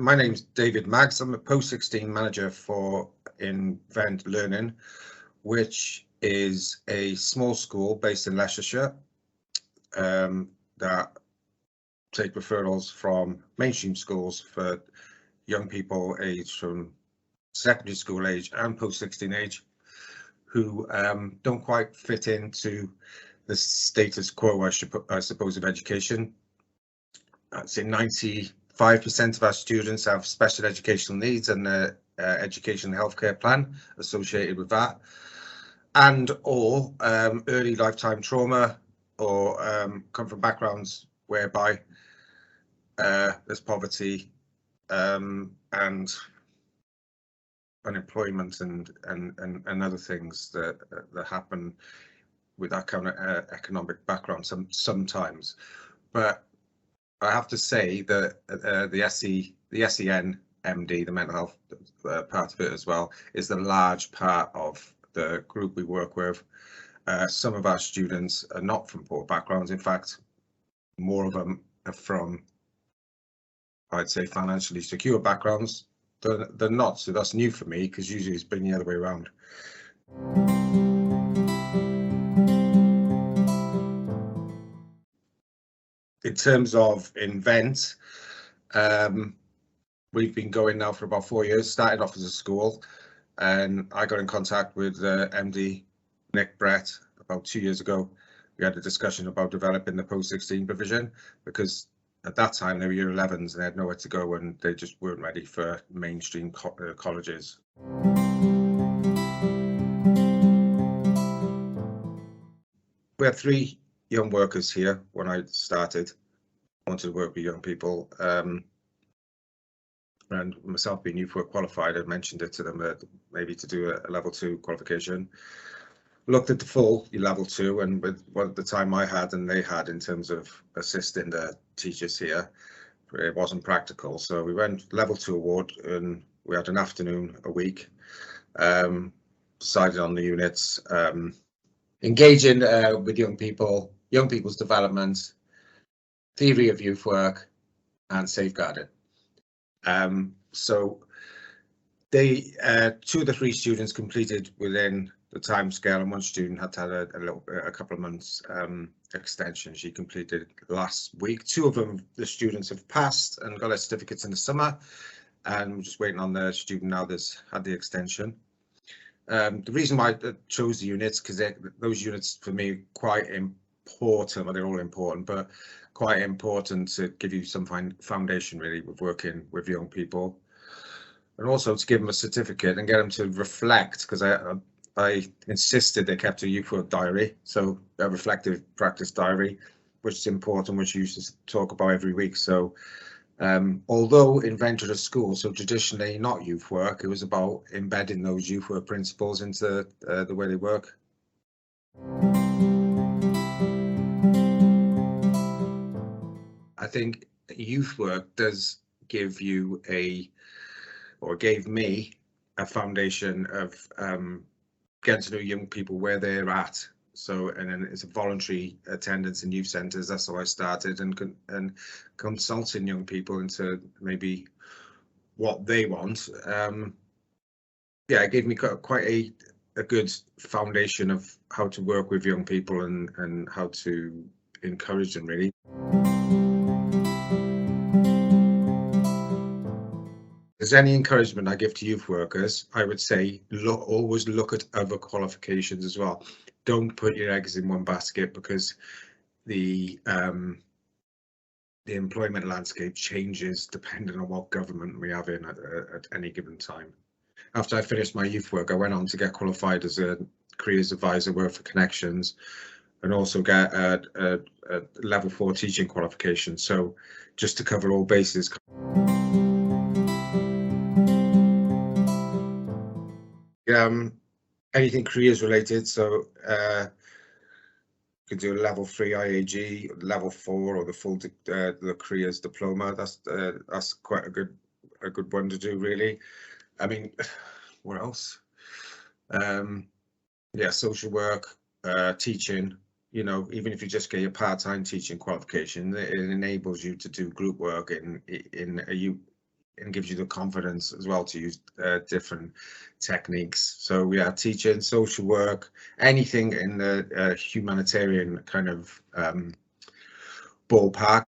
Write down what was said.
My name's David Maggs. I'm a post-16 manager for Invent Learning, which is a small school based in Leicestershire that take referrals from mainstream schools for young people aged from secondary school age and post-16 age who don't quite fit into the status quo, I suppose, of education. I'd say 95% of our students have special educational needs and education and healthcare plan associated with that, and or early lifetime trauma, or come from backgrounds whereby there's poverty and unemployment and other things that happen with that kind of economic background sometimes. But I have to say that the SEN MD, the mental health part of it as well, is the large part of the group we work with. Some of our students are not from poor backgrounds. In fact, more of them are from, I'd say, financially secure backgrounds. They're not, so that's new for me, because usually it's been the other way around. In terms of Invent, we've been going now for about 4 years. Started off as a school, and I got in contact with MD Nick Brett about 2 years ago. We had a discussion about developing the post-16 provision, because at that time they were year 11s and they had nowhere to go, and they just weren't ready for mainstream colleges. We had 3 young workers here when I started. I wanted to work with young people, and myself being youth work qualified, I mentioned it to them maybe to do a level 2 qualification. Looked at the full level 2, and with what the time I had and they had in terms of assisting the teachers here, it wasn't practical. So we went level 2 award, and we had an afternoon a week, decided on the units, engaging with young people's development, theory of youth work, and safeguarding. So they 2 of the 3 students completed within the time scale, and 1 student had to have a couple of months extension. She completed last week. 2 of them, the students, have passed and got their certificates in the summer, and we're just waiting on the student now that's had the extension. The reason why I chose the units, because those units for me are quite important. Well, they're all important, but quite important to give you some foundation really with working with young people, and also to give them a certificate and get them to reflect, because I insisted they kept a youth work diary, so a reflective practice diary, which is important, which you used to talk about every week. So although invented a school, so traditionally not youth work, it was about embedding those youth work principles into the way they work. I think youth work does give you gave me a foundation of getting to know young people where they're at. So, and then it's a voluntary attendance in youth centres. That's how I started, and consulting young people into maybe what they want. Yeah, it gave me quite a good foundation of how to work with young people and how to encourage them, really. If there's any encouragement I give to youth workers, I would say always look at other qualifications as well. Don't put your eggs in one basket, because the employment landscape changes depending on what government we have in at any given time. After I finished my youth work, I went on to get qualified as a careers advisor, work for Connections, and also get a level 4 teaching qualification. So just to cover all bases. Anything careers related, so you could do a level 3 IAG, level 4, or the full the careers diploma. That's quite a good one to do, really. I mean, what else? Yeah, social work, teaching. You know, even if you just get your part-time teaching qualification, it enables you to do group work in a and gives you the confidence as well to use different techniques. So we are teaching social work, anything in the humanitarian kind of ballpark.